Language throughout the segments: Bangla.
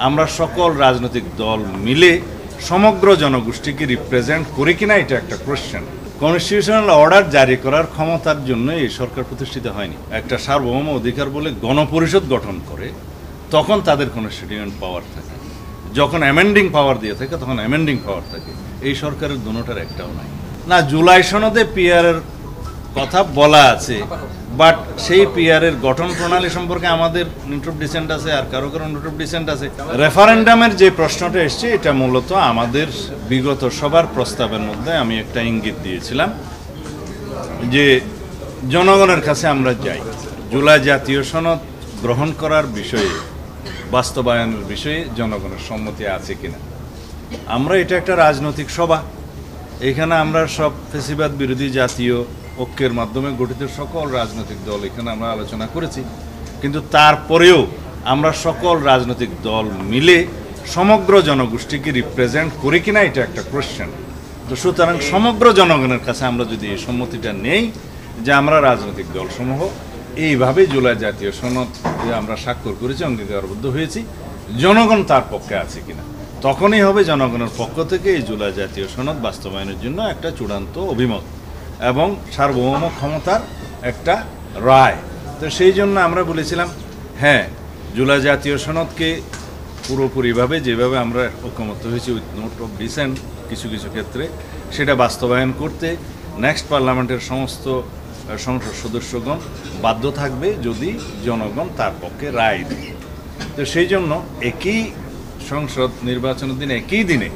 আমরা সকল রাজনৈতিক দল মিলে সমগ্র জনগোষ্ঠীকে রিপ্রেজেন্ট করি কিনা এটা একটা কোশ্চেন। কনস্টিটিউশনাল অর্ডার জারি করার ক্ষমতার জন্য এই সরকার প্রতিষ্ঠিত হয়নি। একটা সার্বভৌম অধিকার বলে গণপরিষদ গঠন করে তখন তাদের কনস্টিটিউয়েন্ট পাওয়ার থাকে, যখন অ্যামেন্ডিং পাওয়ার দিয়ে থাকে তখন অ্যামেন্ডিং পাওয়ার থাকে। এই সরকারের দুটোটার একটাও নাই। না, জুলাই সনদে পিআরের কথা বলা আছে, বাট সেই পিআরের গঠন প্রণালী সম্পর্কে আমাদের নোট অফ ডিসেন্ট আছে, আর কারো কারো নোট অফ ডিসেন্ট আছে। রেফারেন্ডামের যে প্রশ্নটা এসছে এটা মূলত আমাদের বিগত সবার প্রস্তাবের মধ্যে আমি একটা ইঙ্গিত দিয়েছিলাম যে জনগণের কাছে আমরা যাই, জুলাই জাতীয় সনদ গ্রহণ করার বিষয়ে, বাস্তবায়নের বিষয়ে জনগণের সম্মতি আছে কিনা। আমরা এটা একটা রাজনৈতিক সভা, এখানে আমরা সব ফ্যাসিবাদ বিরোধী জাতীয় ঐক্যের মাধ্যমে গঠিত সকল রাজনৈতিক দল এখানে আমরা আলোচনা করেছি, কিন্তু তারপরেও আমরা সকল রাজনৈতিক দল মিলে সমগ্র জনগোষ্ঠীকে রিপ্রেজেন্ট করি কিনা এটা একটা কোশ্চেন। তো সুতরাং সমগ্র জনগণের কাছে আমরা যদি এই সম্মতিটা নেই যে আমরা রাজনৈতিক দলসমূহ এইভাবে জুলাই জাতীয় সনদ আমরা স্বাক্ষর করেছি, অঙ্গীকারবদ্ধ হয়েছি, জনগণ তার পক্ষে আছে কিনা, তখনই হবে জনগণের পক্ষ থেকে এই জুলাই জাতীয় সনদ বাস্তবায়নের জন্য একটা চূড়ান্ত অভিমত এবং সার্বভৌম ক্ষমতার একটা রায়। তো সেই জন্য আমরা বলেছিলাম হ্যাঁ, জুলাই জাতীয় সনদকে পুরোপুরিভাবে যেভাবে আমরা ঐকমত্য হয়েছি উইথ নোট অফ ডিসেন্ট কিছু কিছু ক্ষেত্রে সেটা বাস্তবায়ন করতে নেক্সট পার্লামেন্টের সমস্ত সংসদ সদস্যগণ বাধ্য থাকবে যদি জনগণ তার পক্ষে রায় দেয়। তো সেই জন্য একই সংসদ নির্বাচনের দিনে একই দিনে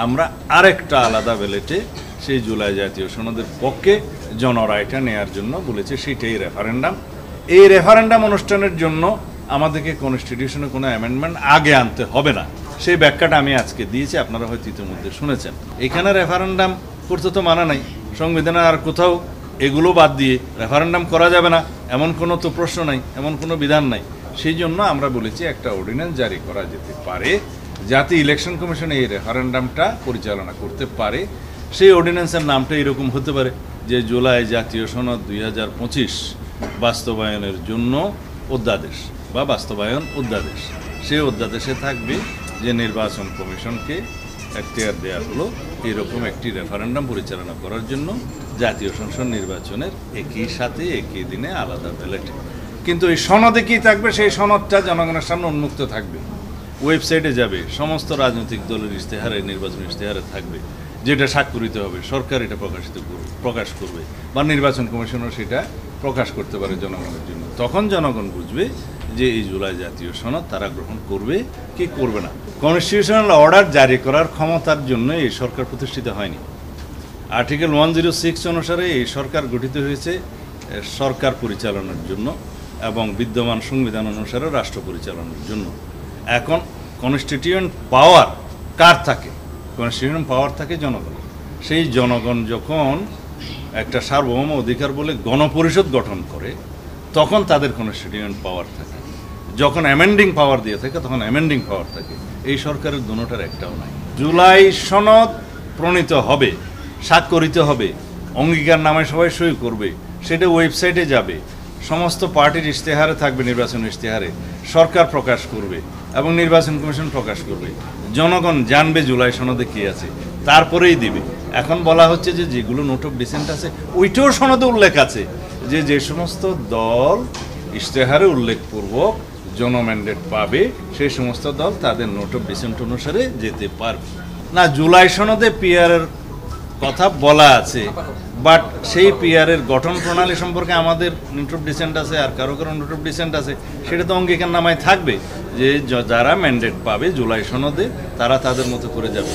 আমরা আরেকটা আলাদা ব্যালটে সেই জুলাই জাতীয় সনদের পক্ষে জনরায়টা নেয়ার জন্য বলেছে, সেটাই রেফারেন্ডাম। এই রেফারেন্ডাম অনুষ্ঠানের জন্য আমাদেরকে কনস্টিটিউশনে কোনো অ্যামেন্ডমেন্ট আগে আনতে হবে না, সেই ব্যাখ্যাটা আমি আজকে দিয়েছি, আপনারা হয়তো ইতিমধ্যে শুনেছেন। এখানে রেফারেন্ডাম করতে তো মানা নাই, সংবিধানে আর কোথাও এগুলো বাদ দিয়ে রেফারেন্ডাম করা যাবে না এমন কোনো তো প্রশ্ন নাই, এমন কোনো বিধান নাই। সেই জন্য আমরা বলেছি একটা অর্ডিন্যান্স জারি করা যেতে পারে যাতে ইলেকশন কমিশন এই রেফারেন্ডামটা পরিচালনা করতে পারে। সেই অর্ডিন্যান্সের নামটা এরকম হতে পারে যে জুলাই জাতীয় সনদ 2025 বাস্তবায়নের জন্য অধ্যাদেশ বা বাস্তবায়ন অধ্যাদেশ। সেই অধ্যাদেশে থাকবে যে নির্বাচন কমিশনকে এখতিয়ার দেওয়া হলো এরকম একটি রেফারেন্ডাম পরিচালনা করার জন্য জাতীয় সংসদ নির্বাচনের একই সাথে একই দিনে আলাদা ব্যালটে। কিন্তু এই সনদে কি থাকবে, সেই সনদটা জনগণের সামনে উন্মুক্ত থাকবে, ওয়েবসাইটে যাবে, সমস্ত রাজনৈতিক দলের ইশতেহারে, নির্বাচন ইশতেহারে থাকবে, যেটা স্বাক্ষরিত হবে, সরকার এটা প্রকাশ করবে বা নির্বাচন কমিশনও সেটা প্রকাশ করতে পারে জনগণের জন্য। তখন জনগণ বুঝবে যে এই জুলাই জাতীয় সনদ তারা গ্রহণ করবে কি করবে না। কনস্টিটিউশনাল অর্ডার জারি করার ক্ষমতার জন্য এই সরকার প্রতিষ্ঠিত হয়নি। আর্টিকেল 106 অনুসারে এই সরকার গঠিত হয়েছে সরকার পরিচালনার জন্য এবং বিদ্যমান সংবিধান অনুসারে রাষ্ট্র পরিচালনার জন্য। এখন কনস্টিটিউয়েন্ট পাওয়ার কার থাকে? কনস্টিটিউয়েন্ট পাওয়ার থাকে জনগণের। সেই জনগণ যখন একটা সার্বভৌম অধিকার বলে গণপরিষদ গঠন করে তখন তাদের কনস্টিটিউয়েন্ট পাওয়ার থাকে, যখন অ্যামেন্ডিং পাওয়ার দিয়ে থাকে তখন অ্যামেন্ডিং পাওয়ার থাকে। এই সরকারের দুটোটার একটাও নাই। জুলাই সনদ প্রণীত হবে, স্বাক্ষরিত হবে, অঙ্গীকার নামায় সবাই সই করবে, সেটা ওয়েবসাইটে যাবে, সমস্ত পার্টির ইশতেহারে থাকবে, নির্বাচন ইশতেহারে সরকার প্রকাশ করবে এবং নির্বাচন কমিশন প্রকাশ করবে। জনগণ জানবে জুলাই সনদে কী আছে, তারপরেই দিবে। এখন বলা হচ্ছে যে যেগুলো নোট অফ ডিসেন্ট আছে ওইটাও সনদে উল্লেখ আছে যে যে সমস্ত দল ইশতেহারে উল্লেখপূর্বক জনম্যান্ডেট পাবে সেই সমস্ত দল তাদের নোট অফ ডিসেন্ট অনুসারে যেতে পারবে না। জুলাই সনদে পিআরের কথা বলা আছে, বাট সেই পিআরের গঠন প্রণালী সম্পর্কে আমাদের নোট অফ ডিসেন্ট আছে, আর কারো কারো নোট অফ ডিসেন্ট আছে। সেটা তো অঙ্গীকার নামায় থাকবে যে যারা ম্যান্ডেট পাবে জুলাই সনদে তারা তাদের মতো করে যাবে।